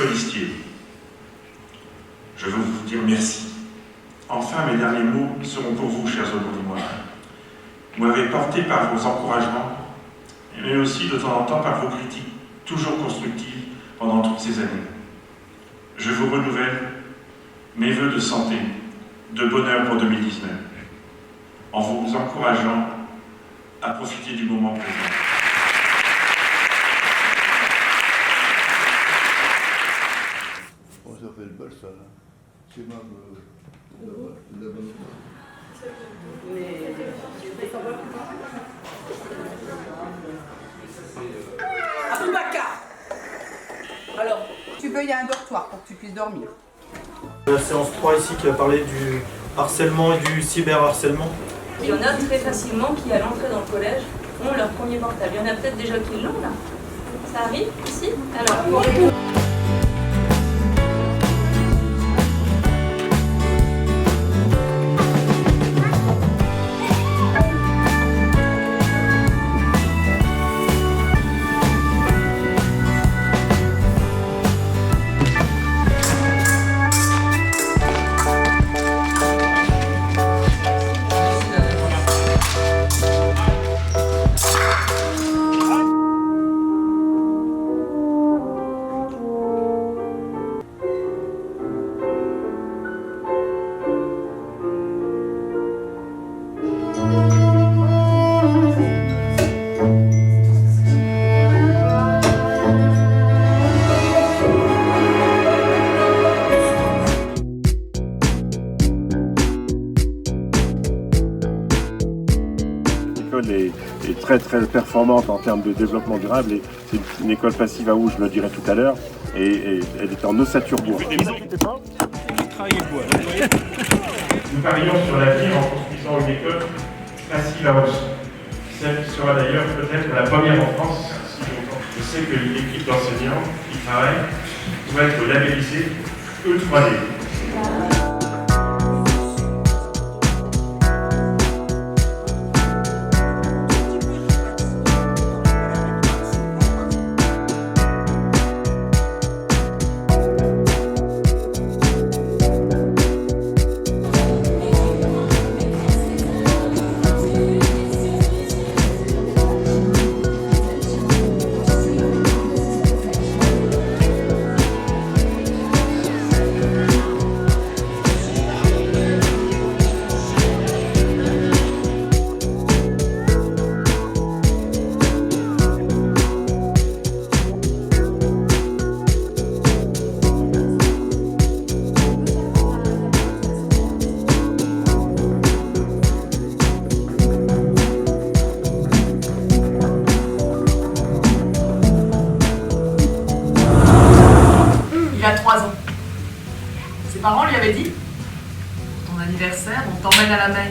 colistiers. Je veux vous dire merci. Enfin, mes derniers mots seront pour vous, chers auditeurs. Vous m'avez porté par vos encouragements, mais aussi de temps en temps par vos critiques, toujours constructives pendant toutes ces années. Je vous renouvelle mes vœux de santé, de bonheur pour 2019, en vous encourageant à profiter du moment présent. On s'appelle pas ça, là. C'est même la bonne Aboubacar. Alors, tu veux, il y a un dortoir pour que tu puisses dormir. La séance 3 ici qui va parler du harcèlement et du cyberharcèlement. Il y en a très facilement qui, à l'entrée dans le collège, ont leur premier portable. Il y en a peut-être déjà qui l'ont là. Ça arrive ici? Alors, est très performante en termes de développement durable et c'est une école passive à Ouge, je le dirai tout à l'heure, et elle est en ossature-bois. Nous parions sur l'avenir en construisant une école passive à Ouge. Celle qui sera d'ailleurs peut-être la première en France. Je sais que l'équipe d'enseignants qui travaille doit être labellisée E3D. Il a 3 ans. Ses parents lui avaient dit: pour ton anniversaire, on t'emmène à la mer.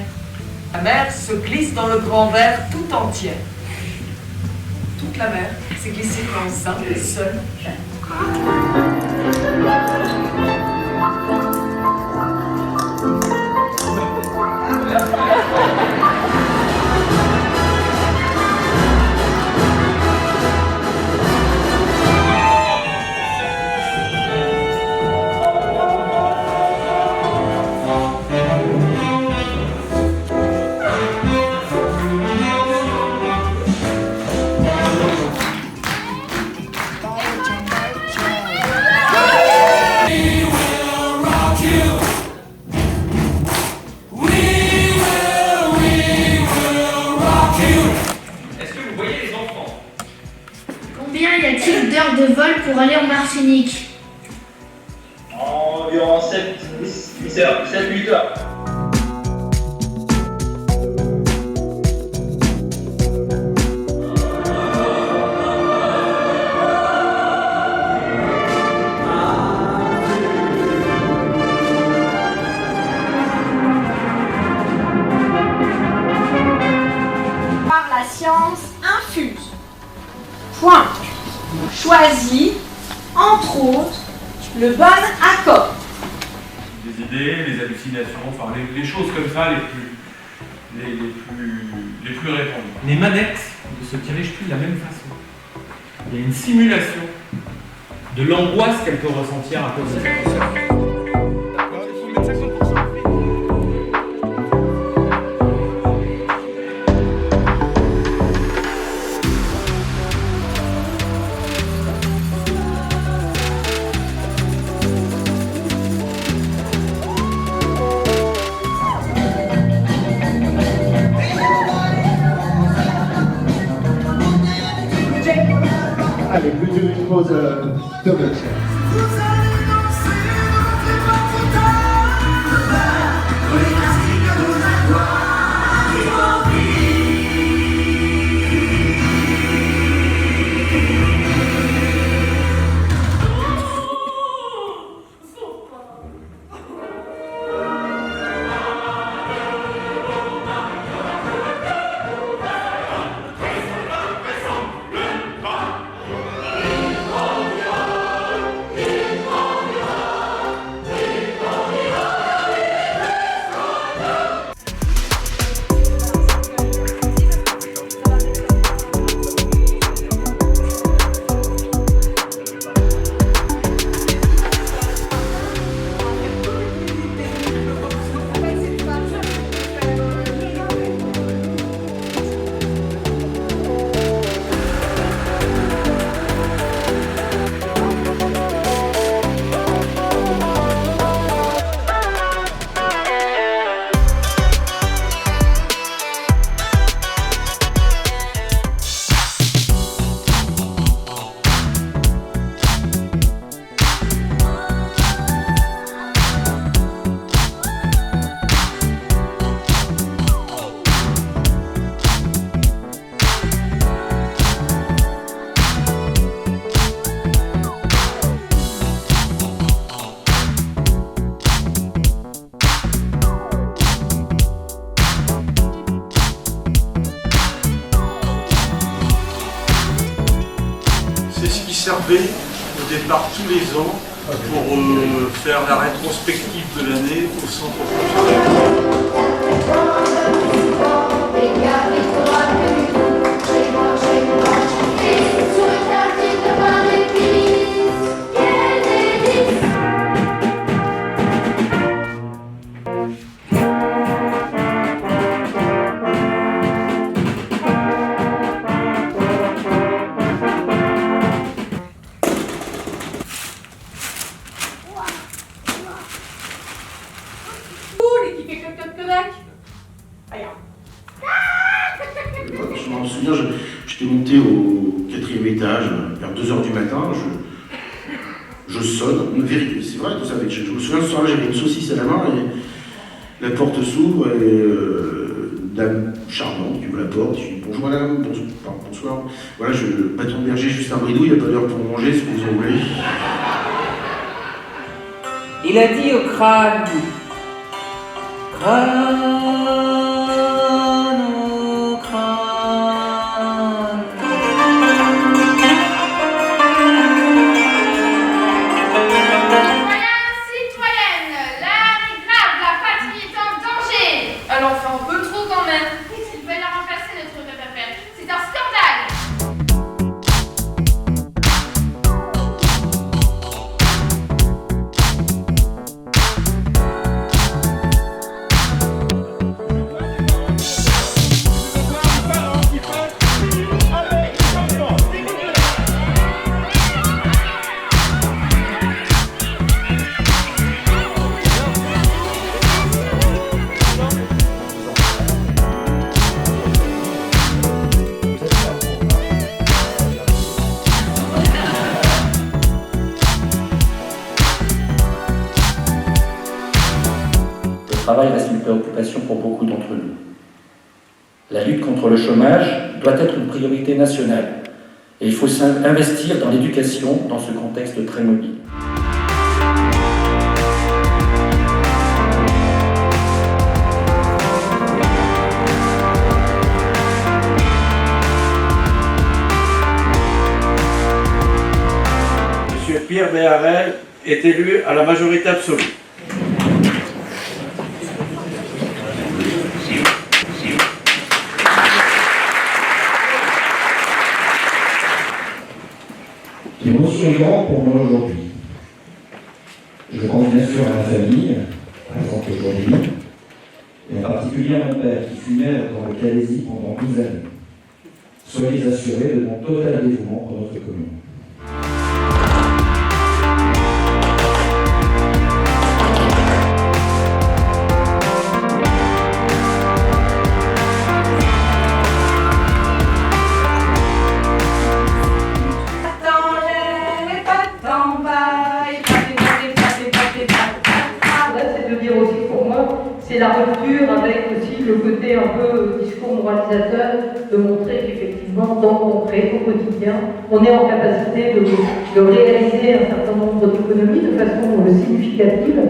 La mer se glisse dans le grand verre tout entière. Toute la mer s'est glissée dans le sein de seul Jeanne. Combien y a-t-il d'heures de vol pour aller en Martinique? Environ 7-8 heures. Par la science infuse. Point. Choisis, entre autres, le bon accord. Des idées, les hallucinations, enfin les choses comme ça les plus répandues. Les manettes ne se dirigent plus de la même façon. Il y a une simulation de l'angoisse qu'elle peut ressentir à cause de ça. Allez, plus d'une pause double check. C'est ce qui servait au départ tous les ans pour faire la rétrospective de l'année au centre culturel. Je m'en souviens, j'étais monté au 4e étage, vers 2h du matin, je sonne, c'est vrai, tout ça, je me souviens ce soir-là, j'avais une saucisse à la main, et la porte s'ouvre, et dame charmante qui ouvre la porte, je dis bonjour madame, bonsoir, voilà, bâton de berger, juste un bridou, il n'y a pas d'heure pour manger, ce que vous en voulez. Il a dit au crâne, crâne. Le travail reste une préoccupation pour beaucoup d'entre nous. La lutte contre le chômage doit être une priorité nationale et il faut investir dans l'éducation dans ce contexte très mobile. Monsieur Pierre Béharel est élu à la majorité absolue. Et L'émotion est grande pour moi aujourd'hui. Je pense bien sûr à ma famille, présente aujourd'hui, et en particulier à mon père qui fut maire dans le Calaisis pendant 12 années. Soyez assurés de mon total dévouement pour notre commune. C'est la rupture avec aussi le côté un peu discours moralisateur de montrer qu'effectivement, dans le concret, au quotidien, on est en capacité de réaliser un certain nombre d'économies de façon significative.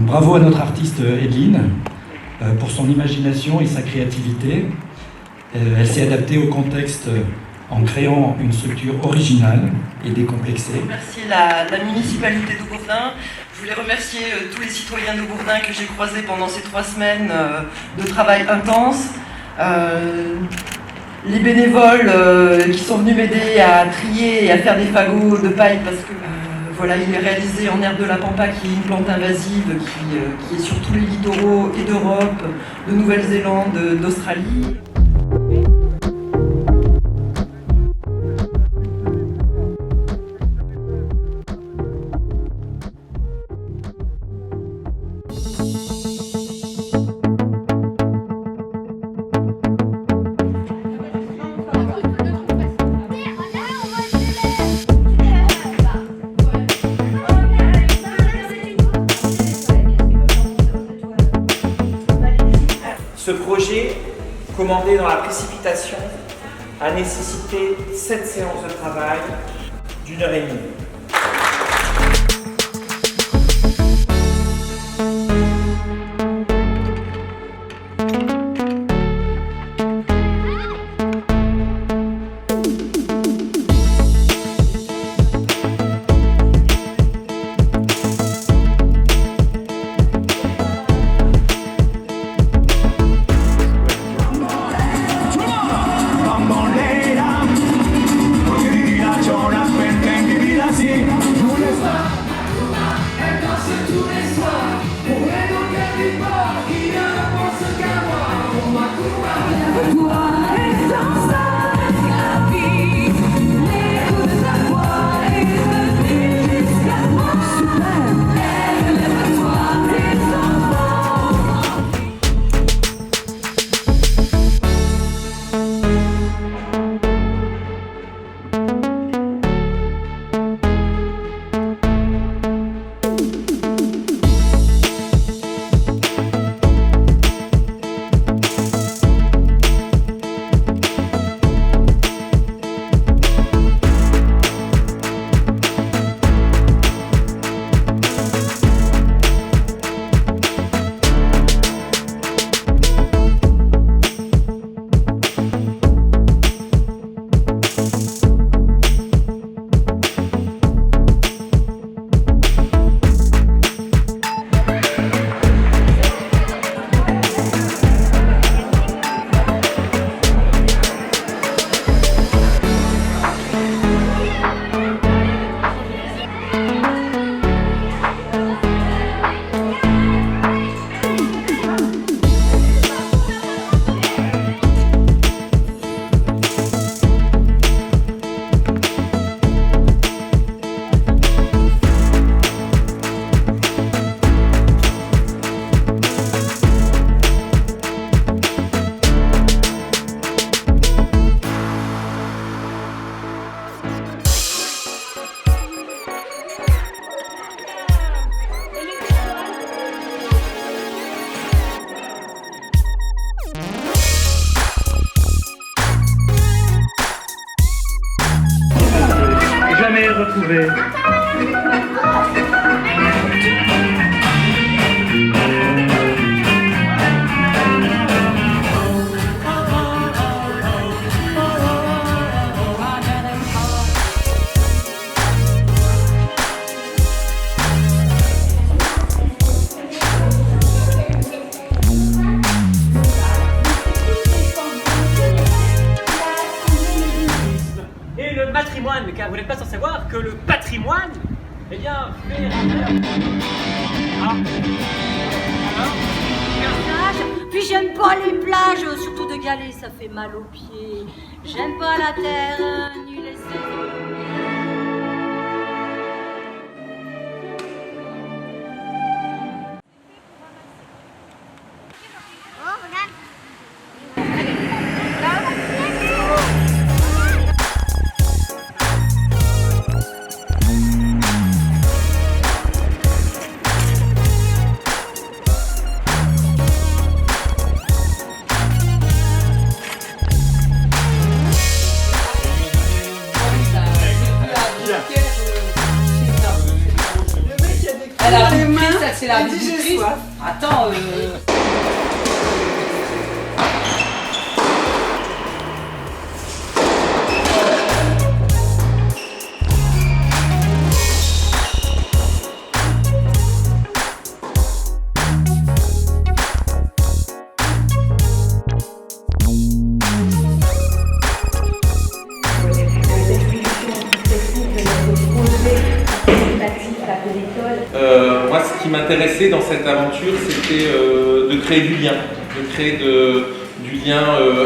Bravo à notre artiste Edline pour son imagination et sa créativité. Elle s'est adaptée au contexte en créant une structure originale et décomplexée. Merci la municipalité de Bourdin. Je voulais remercier tous les citoyens de Bourdin que j'ai croisés pendant ces 3 semaines de travail intense. Les bénévoles qui sont venus m'aider à trier et à faire des fagots de paille parce que voilà, il est réalisé en herbe de la pampa qui est une plante invasive qui est sur tous les littoraux et d'Europe, de Nouvelle-Zélande, d'Australie. commandé dans la précipitation, a nécessité 7 séances de travail d'1 heure et demie. Jamais retrouvé. Et le patrimoine, car vous n'êtes pas sans savoir que le patrimoine, eh bien, fait... Ah. Puis j'aime pas les plages, surtout de galets, ça fait mal aux pieds. J'aime pas la terre, ni les Elle a les mains, c'est la visitrice. Attends, Moi, ce qui m'intéressait dans cette aventure, c'était de créer du lien, de créer du lien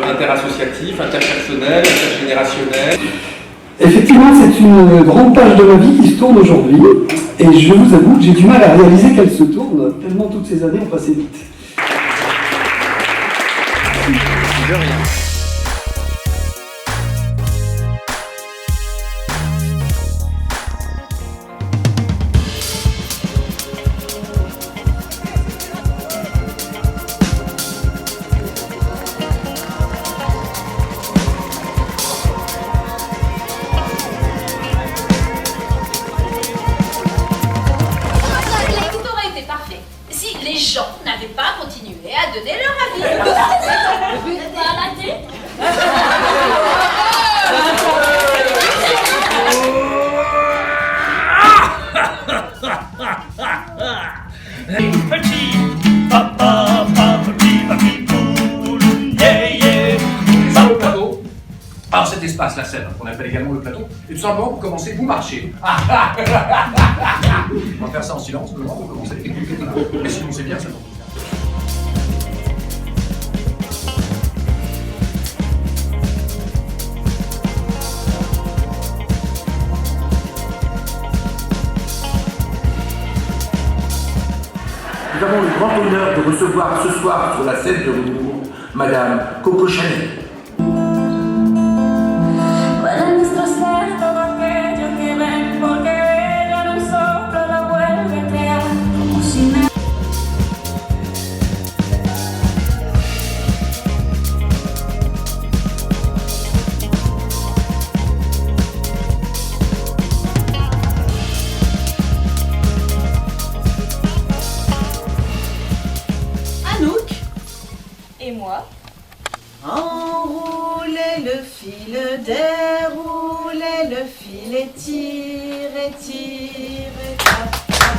interassociatif, interpersonnel, intergénérationnel. Effectivement, c'est une grande page de ma vie qui se tourne aujourd'hui, et je vous avoue que j'ai du mal à réaliser qu'elle se tourne, tellement toutes ces années ont passé vite. De rien. trace la Seine, qu'on appelle également le plateau. Et tout simplement, pour commencer, vous marchez. On va faire ça en silence, le moment pour commencer. Mais sinon, c'est bien, ça tombe bien. Nous avons le grand honneur de recevoir ce soir sur la scène de Rebours Madame Coco Chanel. Et moi? Enroulez le fil, déroulez le fil et tirez, tirez, tap, tap.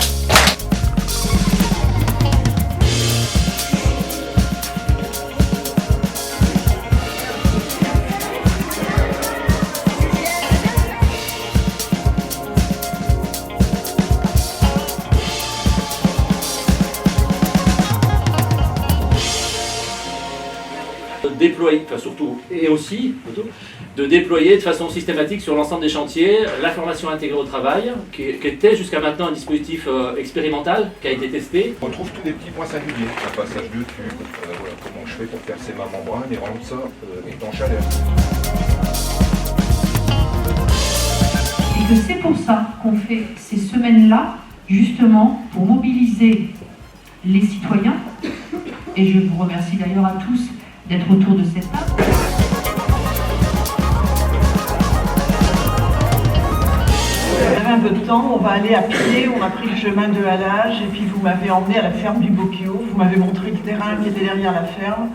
Déployer, enfin surtout, et aussi, de déployer de façon systématique sur l'ensemble des chantiers la formation intégrée au travail, qui était jusqu'à maintenant un dispositif expérimental, qui a été testé. On retrouve tous des petits points singuliers, un passage de tube, voilà, comment je fais pour percer ma membrane et rendre ça étanche à l'air. Et que c'est pour ça qu'on fait ces semaines-là, justement, pour mobiliser les citoyens, et je vous remercie d'ailleurs à tous d'être autour de cette table. On avait un peu de temps, on va aller à pied, on a pris le chemin de halage et puis vous m'avez emmené à la ferme du Bocchio, vous m'avez montré le terrain qui était derrière la ferme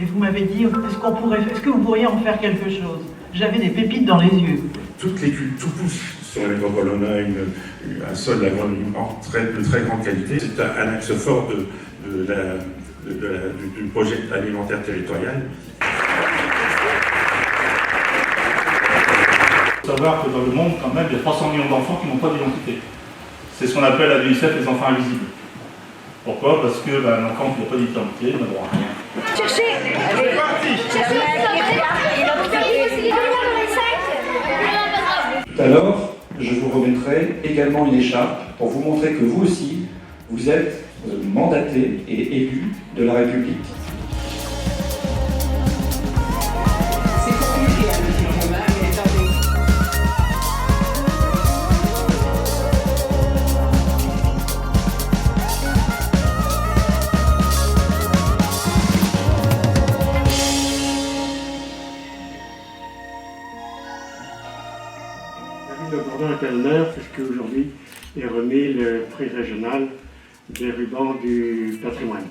et vous m'avez dit est-ce que vous pourriez en faire quelque chose? J'avais des pépites dans les yeux. Toutes les cultures, tout pousse sur la métropole, on a un sol de très grande qualité. C'est un axe fort du projet alimentaire territorial. Il faut savoir que dans le monde, quand même, il y a 300 millions d'enfants qui n'ont pas d'identité. C'est ce qu'on appelle à l'UNICEF les enfants invisibles. Pourquoi? Parce que un enfant qui n'a pas d'identité n'a droit à rien. Cherchez! C'est parti! Tout à l'heure, je vous remettrai également une écharpe pour vous montrer que vous aussi, vous êtes mandaté et élu de la République. C'est compliqué à monsieur Romain, mais attendez. La ville de Bordeaux est à l'honneur puisqu'aujourd'hui est remis le prix régional des rubans du patrimoine.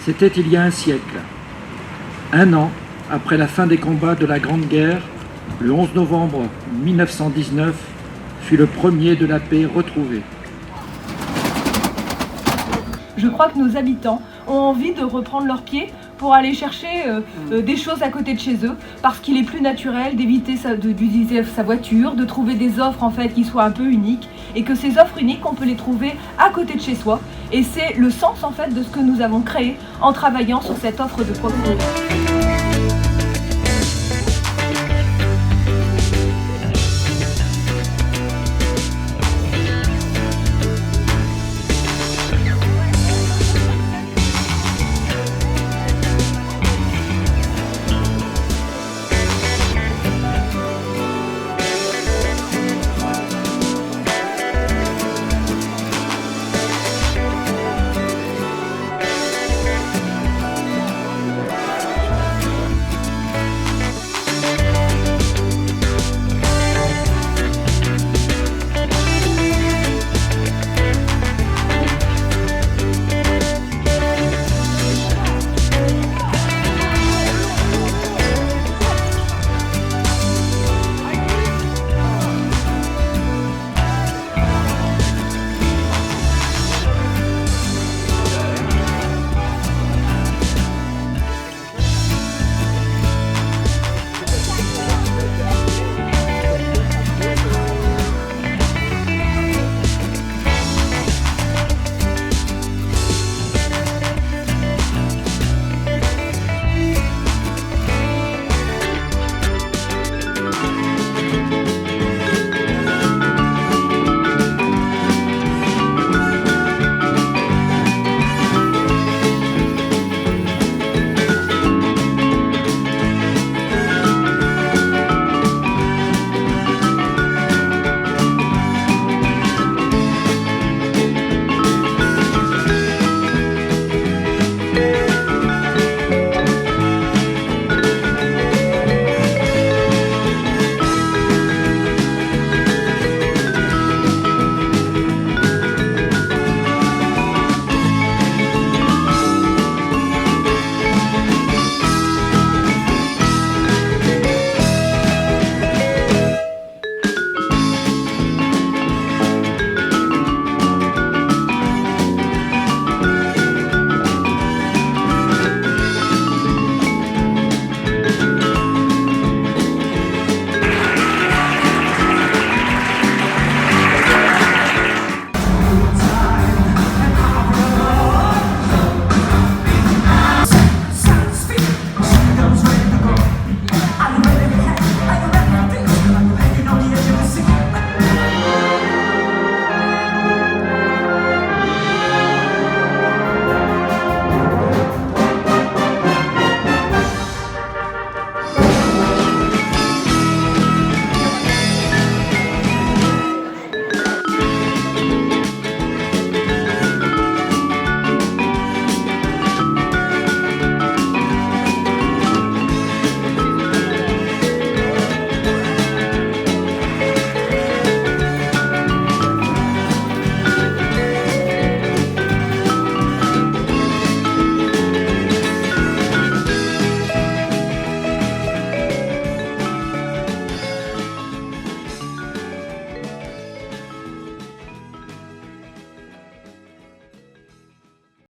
C'était il y a un siècle. Un an après la fin des combats de la Grande Guerre, le 11 novembre 1919, fut le premier de la paix retrouvé. Je crois que nos habitants ont envie de reprendre leurs pieds pour aller chercher des choses à côté de chez eux, parce qu'il est plus naturel d'éviter d'utiliser sa voiture, de trouver des offres en fait qui soient un peu uniques, et que ces offres uniques, on peut les trouver à côté de chez soi. Et c'est le sens en fait de ce que nous avons créé en travaillant sur cette offre de propriété.